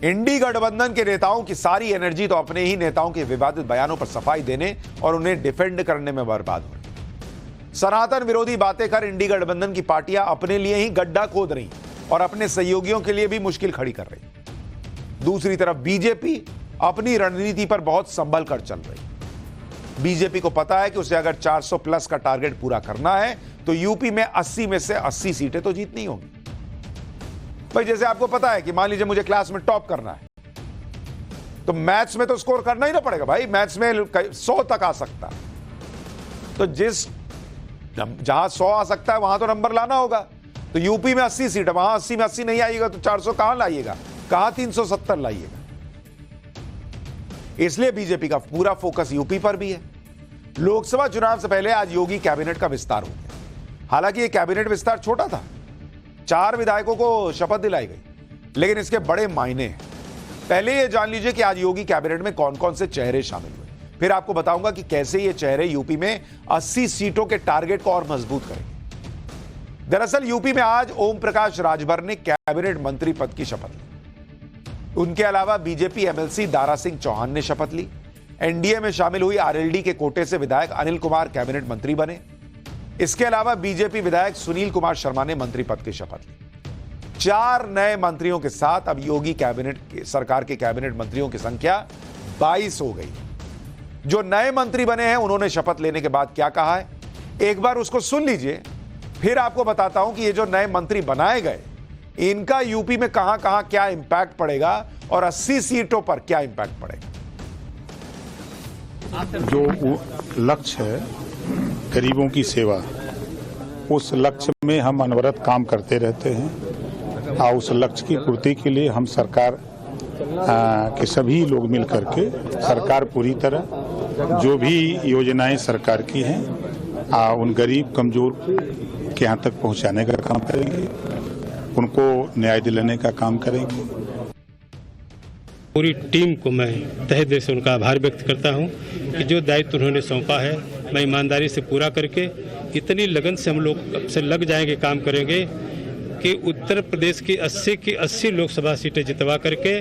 इंडी गठबंधन के नेताओं की सारी एनर्जी तो अपने ही नेताओं के विवादित बयानों पर सफाई देने और उन्हें डिफेंड करने में बर्बाद हो रही। सनातन विरोधी बातें कर इंडी गठबंधन की पार्टियां अपने लिए ही गड्ढा खोद रही और अपने सहयोगियों के लिए भी मुश्किल खड़ी कर रही। दूसरी तरफ बीजेपी अपनी रणनीति पर बहुत संभल कर चल रही। बीजेपी को पता है कि उसे अगर 400 प्लस का टारगेट पूरा करना है तो यूपी में 80 में से 80 सीटें तो जीतनी होंगी। भाई जैसे आपको पता है कि मान लीजिए मुझे क्लास में टॉप करना है तो मैथ्स में तो स्कोर करना ही ना पड़ेगा भाई, मैथ्स में 100 तक आ सकता है। तो जहां 100 आ सकता है वहां तो नंबर लाना होगा। तो यूपी में 80 सीट है, वहां 80 में 80 नहीं आएगा तो 400 कहां लाइएगा, कहां 370 लाइएगा। इसलिए बीजेपी का पूरा फोकस यूपी पर भी है। लोकसभा चुनाव से पहले आज योगी कैबिनेट का विस्तार हो गया। हालांकि यह कैबिनेट विस्तार छोटा था, 4 विधायकों को शपथ दिलाई गई, लेकिन इसके बड़े मायने हैं। पहले यह जान लीजिए कि आज योगी कैबिनेट में कौन कौन से चेहरे शामिल हुए, फिर आपको बताऊंगा कि कैसे ये चेहरे यूपी में 80 सीटों के टारगेट को और मजबूत करेंगे। दरअसल यूपी में आज ओम प्रकाश राजभर ने कैबिनेट मंत्री पद की शपथ ली। उनके अलावा बीजेपी एमएलसी दारा सिंह चौहान ने शपथ ली। एनडीए में शामिल हुई आरएलडी के कोटे से विधायक अनिल कुमार कैबिनेट मंत्री बने। इसके अलावा बीजेपी विधायक सुनील कुमार शर्मा ने मंत्री पद की शपथ ली। 4 नए मंत्रियों के साथ अब योगी सरकार के कैबिनेट मंत्रियों की संख्या 22 हो गई। जो नए मंत्री बने हैं उन्होंने शपथ लेने के बाद क्या कहा है, एक बार उसको सुन लीजिए, फिर आपको बताता हूं कि ये जो नए मंत्री बनाए गए इनका यूपी में कहां कहां क्या इंपैक्ट पड़ेगा और 80 सीटों पर क्या इंपैक्ट पड़ेगा। जो लक्ष्य है गरीबों की सेवा, उस लक्ष्य में हम अनवरत काम करते रहते हैं और उस लक्ष्य की पूर्ति के लिए हम सरकार के सभी लोग मिल करके सरकार पूरी तरह जो भी योजनाएं सरकार की हैं उन गरीब कमजोर के यहाँ तक पहुँचाने का काम करेंगे, उनको न्याय दिलाने का काम करेंगे। पूरी टीम को मैं तहे दिल से उनका आभार व्यक्त करता हूं कि जो दायित्व उन्होंने सौंपा है मैं ईमानदारी से पूरा करके इतनी लगन से हम लोग अब से लग जाएंगे, काम करेंगे कि उत्तर प्रदेश की 80 की 80 लोकसभा सीटें जितवा करके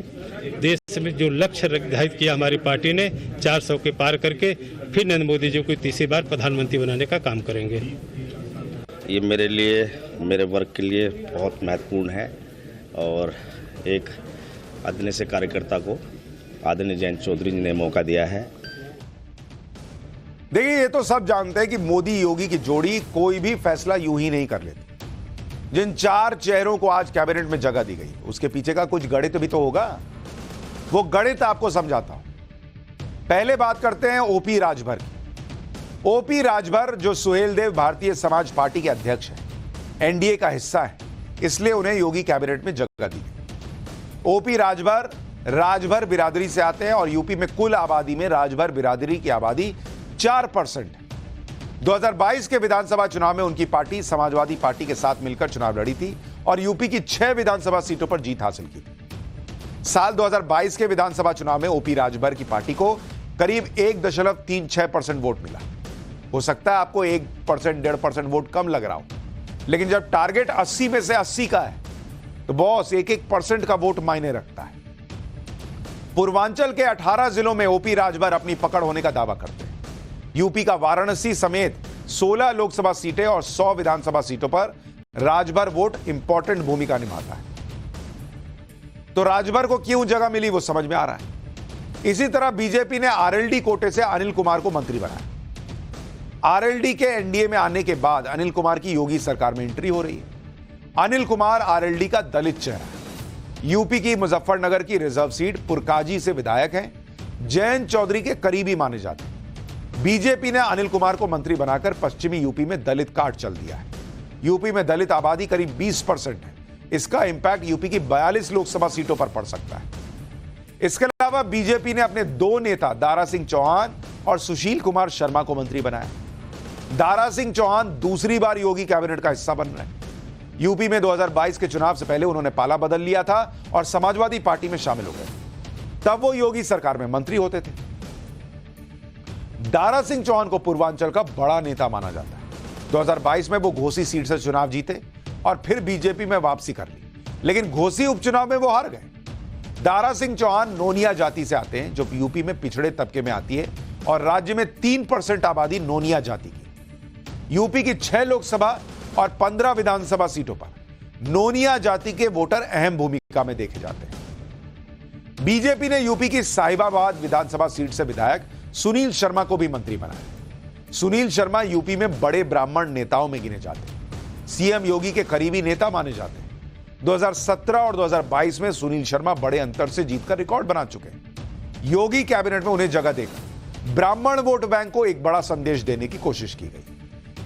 देश में जो लक्ष्य निर्धारित किया हमारी पार्टी ने 400 के पार करके फिर नरेंद्र मोदी जी को तीसरी बार प्रधानमंत्री बनाने का काम करेंगे। ये मेरे लिए, मेरे वर्ग के लिए बहुत महत्वपूर्ण है और एक आदरणीय से कार्यकर्ता को आदरणीय जयंत चौधरी जी ने मौका दिया है। देखिए ये तो सब जानते हैं कि मोदी योगी की जोड़ी कोई भी फैसला यूं ही नहीं कर लेती। जिन 4 चेहरों को आज कैबिनेट में जगह दी गई उसके पीछे का कुछ गणित भी तो होगा। वो गणित आपको समझाता हूं। पहले बात करते हैं ओपी राजभर की। ओपी राजभर जो सुहेलदेव भारतीय समाज पार्टी के अध्यक्ष हैं, एनडीए का हिस्सा है, इसलिए उन्हें योगी कैबिनेट में जगह दी गई। ओपी राजभर बिरादरी से आते हैं और यूपी में कुल आबादी में राजभर बिरादरी की आबादी 4% है। 2022 के विधानसभा चुनाव में उनकी पार्टी समाजवादी पार्टी के साथ मिलकर चुनाव लड़ी थी और यूपी की 6 विधानसभा सीटों पर जीत हासिल की थी। साल 2022 के विधानसभा चुनाव में ओपी राजभर की पार्टी को करीब 1.36% वोट मिला। हो सकता है आपको 1% 1.5% वोट कम लग रहा हो, लेकिन जब टारगेट 80 में से 80 का है तो बॉस 1% का वोट मायने रखता है। पूर्वांचल के 18 जिलों में ओपी राजभर अपनी पकड़ होने का दावा करते हैं। यूपी का वाराणसी समेत 16 लोकसभा सीटें और 100 विधानसभा सीटों पर राजभर वोट इंपॉर्टेंट भूमिका निभाता है। तो राजभर को क्यों जगह मिली वो समझ में आ रहा है। इसी तरह बीजेपी ने आरएलडी कोटे से अनिल कुमार को मंत्री बनाया। आरएलडी के एनडीए में आने के बाद अनिल कुमार की योगी सरकार में एंट्री हो रही है। अनिल कुमार आरएलडी का दलित चेहरा है। यूपी की मुजफ्फरनगर की रिजर्व सीट पुरकाजी से विधायक हैं, जयंत चौधरी के करीबी माने जाते हैं। बीजेपी ने अनिल कुमार को मंत्री बनाकर पश्चिमी यूपी में दलित कार्ड चल दिया है। यूपी में दलित आबादी करीब 20% है। इसका इंपैक्ट यूपी की 42 लोकसभा सीटों पर पड़ सकता है। इसके अलावा बीजेपी ने अपने 2 नेता दारा सिंह चौहान और सुशील कुमार शर्मा को मंत्री बनाया। दारा सिंह चौहान दूसरी बार योगी कैबिनेट का हिस्सा बन रहे हैं। यूपी में 2022 के चुनाव से पहले उन्होंने पाला बदल लिया था और समाजवादी पार्टी में शामिल हो गए। तब वो योगी सरकार में मंत्री होते थे। दारा सिंह चौहान को पूर्वांचल का बड़ा नेता माना जाता है। 2022 में वो घोसी सीट से चुनाव जीते और फिर बीजेपी में वापसी कर ली, लेकिन घोसी उपचुनाव में वो हार गए। दारा सिंह चौहान नोनिया जाति से आते हैं, जो यूपी में पिछड़े तबके में आती है और राज्य में 3% आबादी नोनिया जाति की। यूपी की 6 लोकसभा और 15 विधानसभा सीटों पर नोनिया जाति के वोटर अहम भूमिका में देखे जाते हैं। बीजेपी ने यूपी की साहिबाबाद विधानसभा सीट से विधायक सुनील शर्मा को भी मंत्री बनाया। सुनील शर्मा यूपी में बड़े ब्राह्मण नेताओं में गिने जाते हैं, सीएम योगी के करीबी नेता माने जाते हैं। 2017 और 2022 में सुनील शर्मा बड़े अंतर से जीतकर रिकॉर्ड बना चुके हैं। योगी कैबिनेट में उन्हें जगह देकर ब्राह्मण वोट बैंक को एक बड़ा संदेश देने की कोशिश की गई।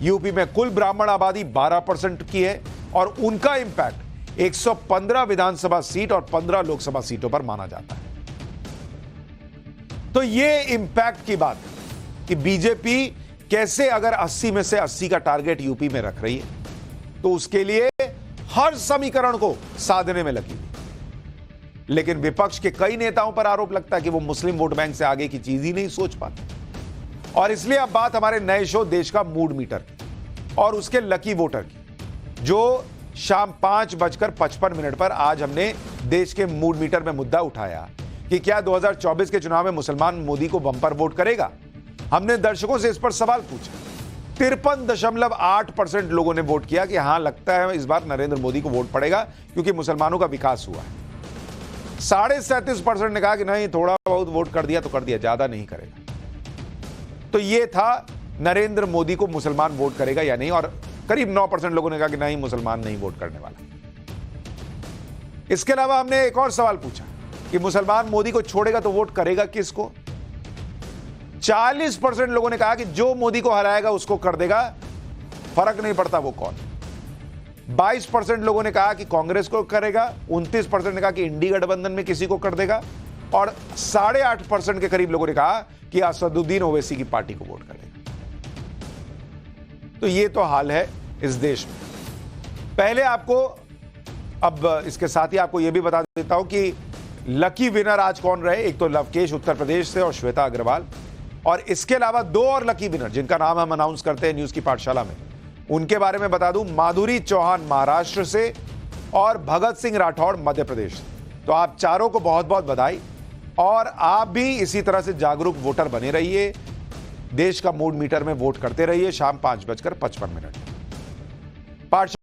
यूपी में कुल ब्राह्मण आबादी 12% की है और उनका इंपैक्ट 115 विधानसभा सीट और 15 लोकसभा सीटों पर माना जाता है। तो यह इंपैक्ट की बात है कि बीजेपी कैसे अगर 80 में से 80 का टारगेट यूपी में रख रही है तो उसके लिए हर समीकरण को साधने में लगी। लेकिन विपक्ष के कई नेताओं पर आरोप लगता है कि वो मुस्लिम वोट बैंक से आगे की चीज ही नहीं सोच पाते। और इसलिए अब बात हमारे नए शो देश का मूड मीटर की और उसके लकी वोटर की, जो शाम 5:55 पर आज हमने देश के मूड मीटर में मुद्दा उठाया कि क्या 2024 के चुनाव में मुसलमान मोदी को बम्पर वोट करेगा। हमने दर्शकों से इस पर सवाल पूछा। 53.8% लोगों ने वोट किया कि हां, लगता है इस बार नरेंद्र मोदी को वोट पड़ेगा क्योंकि मुसलमानों का विकास हुआ है। 37.5% ने कहा कि नहीं, थोड़ा बहुत वोट कर दिया तो कर दिया, ज्यादा नहीं करेगा। तो यह था नरेंद्र मोदी को मुसलमान वोट करेगा या नहीं, और करीब 9% लोगों ने कहा कि नहीं, मुसलमान नहीं वोट करने वाला। इसके अलावा हमने एक और सवाल पूछा कि मुसलमान मोदी को छोड़ेगा तो वोट करेगा किसको। 40% लोगों ने कहा कि जो मोदी को हराएगा उसको कर देगा, फर्क नहीं पड़ता वो कौन। 22% लोगों ने कहा कि कांग्रेस को करेगा, 29% ने कहा कि इंडी गठबंधन में किसी को कर देगा, और 8.5% के करीब लोगों ने कहा कि असदुद्दीन ओवैसी की पार्टी को वोट करेगा। तो ये तो हाल है इस देश में। पहले आपको, अब इसके साथ ही आपको यह भी बता देता हूं कि लकी विनर आज कौन रहे। एक तो लवकेश उत्तर प्रदेश से और श्वेता अग्रवाल, और इसके अलावा 2 और लकी विनर जिनका नाम हम अनाउंस करते हैं न्यूज की पाठशाला में, उनके बारे में बता दूं। माधुरी चौहान महाराष्ट्र से और भगत सिंह राठौड़ मध्य प्रदेश से। तो आप चारों को बहुत बहुत बधाई, और आप भी इसी तरह से जागरूक वोटर बने रहिए। देश का मूड मीटर में वोट करते रहिए शाम 5:55 पाठशाला